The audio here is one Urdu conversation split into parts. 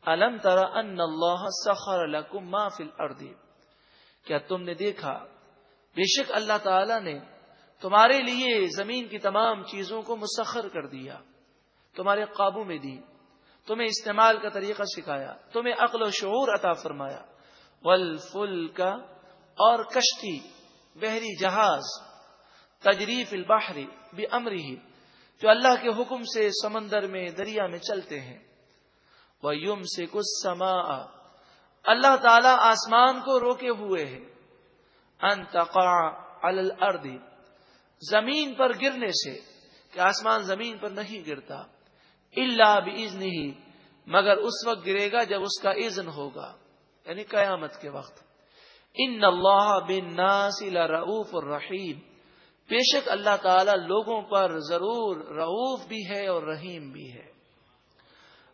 الم تر ان اللہ سخر لکم ما فی الارض، کیا تم نے دیکھا بے شک اللہ تعالی نے تمہارے لیے زمین کی تمام چیزوں کو مسخر کر دیا، تمہارے قابو میں دی، تمہیں استعمال کا طریقہ سکھایا، تمہیں عقل و شعور عطا فرمایا، والفلک اور کشتی، بحری جہاز، تجری فی البحر بامرہ، جو اللہ کے حکم سے سمندر میں دریا میں چلتے ہیں، وَيُمْسِكُ السَّمَاءَ، اللہ تعالیٰ آسمان کو روکے ہوئے ہے، أَن تَقَعَ عَلَى الْأَرْضِ، زمین پر گرنے سے، کہ آسمان زمین پر نہیں گرتا، إِلَّا بِإِذْنِهِ، مگر اس وقت گرے گا جب اس کا اذن ہوگا، یعنی قیامت کے وقت۔ إِنَّ اللَّهَ بِالنَّاسِ لَرَءُوفٌ الرَّحِيمٌ، بے شک اللہ تعالیٰ لوگوں پر ضرور رؤوف بھی ہے اور رحیم بھی ہے۔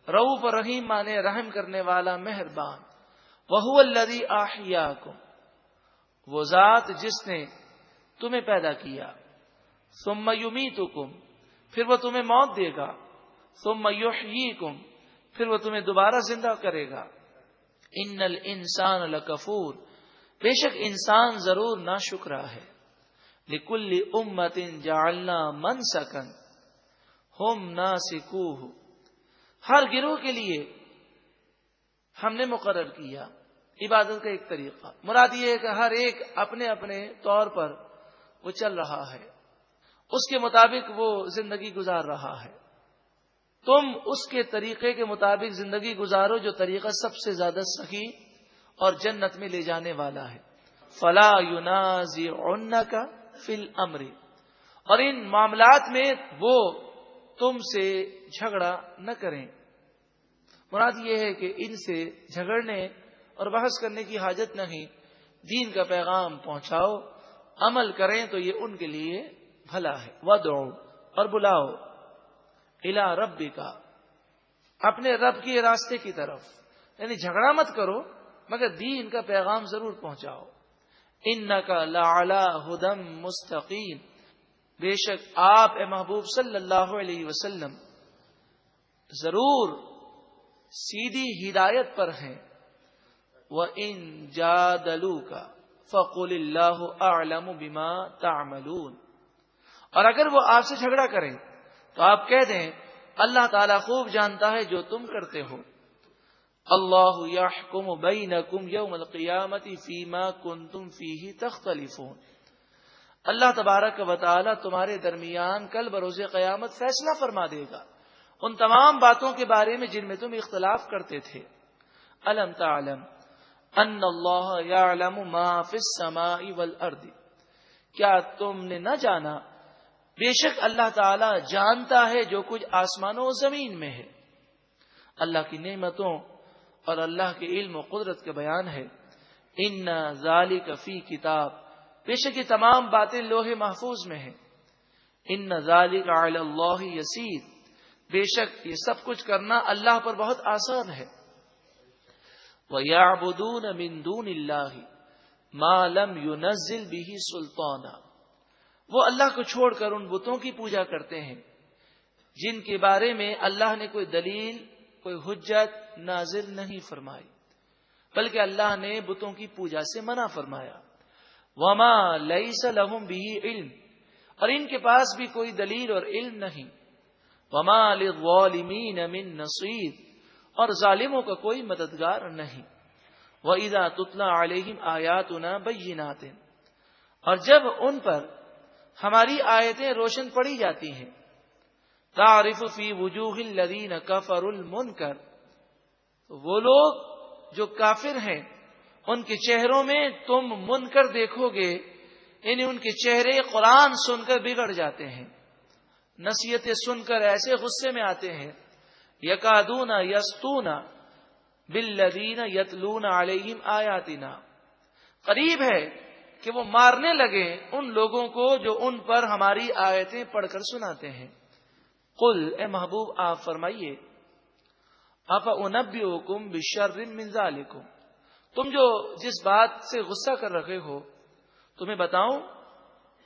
رؤوف اور رحیم مانے رحم کرنے والا، مہربان۔ وَهُوَ الَّذِي أَحْيَاكُمْ، وہ ذات جس نے تمہیں پیدا کیا، ثُمَّ يُمِيتُكُمْ، پھر وہ تمہیں موت دے گا، ثُمَّ يُحْيِيكُمْ، پھر وہ تمہیں دوبارہ زندہ کرے گا۔ إِنَّ الْإِنسَانَ لَكَفُورٌ، بے شک انسان ضرور ناشکرا ہے۔ لِكُلِّ أُمَّةٍ جَعَلْنَا مَنْسَكًا هُمْ نَاسِكُوهُ، ہر گروہ کے لیے ہم نے مقرر کیا عبادت کا ایک طریقہ۔ مراد یہ ہے کہ ہر ایک اپنے اپنے طور پر وہ چل رہا ہے، اس کے مطابق وہ زندگی گزار رہا ہے۔ تم اس کے طریقے کے مطابق زندگی گزارو جو طریقہ سب سے زیادہ صحیح اور جنت میں لے جانے والا ہے۔ فلا ينازعنك فی الامر، اور ان معاملات میں وہ تم سے جھگڑا نہ کریں۔ مراد یہ ہے کہ ان سے جھگڑنے اور بحث کرنے کی حاجت نہیں، دین کا پیغام پہنچاؤ، عمل کریں تو یہ ان کے لیے بھلا ہے۔ وَادْعُ، اور بلاؤ، الی ربک، اپنے رب کے راستے کی طرف، یعنی جھگڑا مت کرو مگر دین کا پیغام ضرور پہنچاؤ۔ انک لعلی ھدی مستقیم، بے شک آپ اے محبوب صلی اللہ علیہ وسلم ضرور سیدھی ہدایت پر ہیں۔ وَإِن جَادَلُوكَ فَقُلِ اللَّهُ أَعْلَمُ بِمَا تَعْمَلُونَ، اور اگر وہ آپ سے جھگڑا کریں تو آپ کہہ دیں اللہ تعالیٰ خوب جانتا ہے جو تم کرتے ہو۔ اللہ یحکم بینکم یوم القیامت فیما کنتم فیہ تختلفون، اللہ تبارک و تعالی تمہارے درمیان کل بروز قیامت فیصلہ فرما دے گا ان تمام باتوں کے بارے میں جن میں تم اختلاف کرتے تھے۔ الم تعلم ان اللہ یعلم ما فی السماء والارض، کیا تم نے نہ جانا بے شک اللہ تعالی جانتا ہے جو کچھ آسمانوں و زمین میں ہے۔ اللہ کی نعمتوں اور اللہ کے علم و قدرت کا بیان ہے۔ ان ذالک فی کتاب، بے شک یہ تمام باتیں لوح محفوظ میں ہیں۔ ان ذالک علی اللہ یسیر، بے شک یہ سب کچھ کرنا اللہ پر بہت آسان ہے۔ وَيَعْبُدُونَ مِن دُونِ اللَّهِ مَا لَمْ يُنَزِّلْ بِهِ سُلْطَانًا، وہ اللہ کو چھوڑ کر ان بتوں کی پوجا کرتے ہیں جن کے بارے میں اللہ نے کوئی دلیل، کوئی حجت نازل نہیں فرمائی، بلکہ اللہ نے بتوں کی پوجا سے منع فرمایا۔ وَمَا لَيْسَ لَهُم بِهِ عِلْمٌ، اور ان کے پاس بھی کوئی دلیل اور علم نہیں۔ وَمَا لِلظَّالِمِينَ مِن نَصِيرٍ، اور ظالموں کا کوئی مددگار نہیں۔ وَإِذَا تُتْلَى عَلَيْهِمْ آيَاتُنَا بَيِّنَاتٍ، اور جب ان پر ہماری آیتیں روشن پڑی جاتی ہیں، تَعْرِفُ فِي وُجُوهِ الَّذِينَ كَفَرُوا الْمُنكَرَ، وہ لوگ جو کافر ہیں ان کے چہروں میں تم منکر دیکھو گے، یعنی ان کے چہرے قرآن سن کر بگڑ جاتے ہیں، نصیحتیں سن کر ایسے غصے میں آتے ہیں۔ یکادون یسطون بالذین یتلون علیہم آیاتنا، قریب ہے کہ وہ مارنے لگے ان لوگوں کو جو ان پر ہماری آیتیں پڑھ کر سناتے ہیں۔ قل، اے محبوب آپ فرمائیے، افانبئکم بشر من ذالکم، تم جو جس بات سے غصہ کر رہے ہو تمہیں بتاؤں،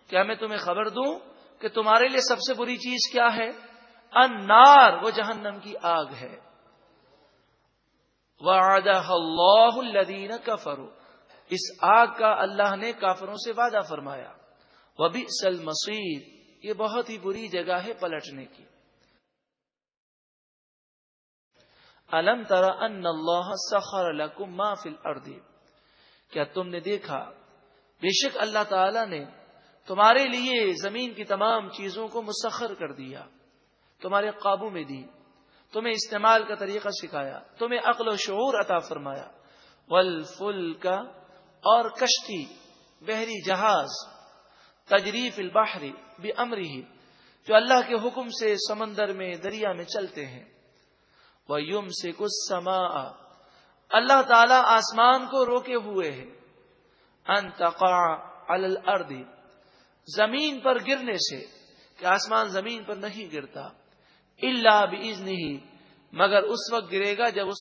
کیا میں تمہیں خبر دوں کہ تمہارے لیے سب سے بری چیز کیا ہے؟ النار، وہ جہنم کی آگ ہے۔ وَعَدَهَا اللَّهُ الَّذِينَ كَفَرُوا، اس آگ کا اللہ نے کافروں سے وعدہ فرمایا. وَبِئْسَ الْمَصِيرُ، یہ بہت ہی بری جگہ ہے پلٹنے کی. أَلَمْ تَرَ أَنَّ اللَّهَ سَخَّرَ لَكُم مَّا فِي الْأَرْضِ، کیا تم نے دیکھا بے شک اللہ تعالی نے تمہارے لیے زمین کی تمام چیزوں کو مسخر کر دیا، تمہارے قابو میں دی، تمہیں استعمال کا طریقہ سکھایا، تمہیں عقل و شعور عطا فرمایا. والفلک، اور کشتی، بحری جہاز، تجری فی البحر بامرہ، جو اللہ کے حکم سے سمندر میں دریا میں چلتے ہیں. وَيُمْسِكُ السَّمَاءَ، اللہ تعالی آسمان کو روکے ہوئے ہے، ان تقع علی الارض، زمین پر گرنے سے، کہ آسمان زمین پر نہیں گرتا، الا باذنہ، مگر اس وقت گرے گا جب اس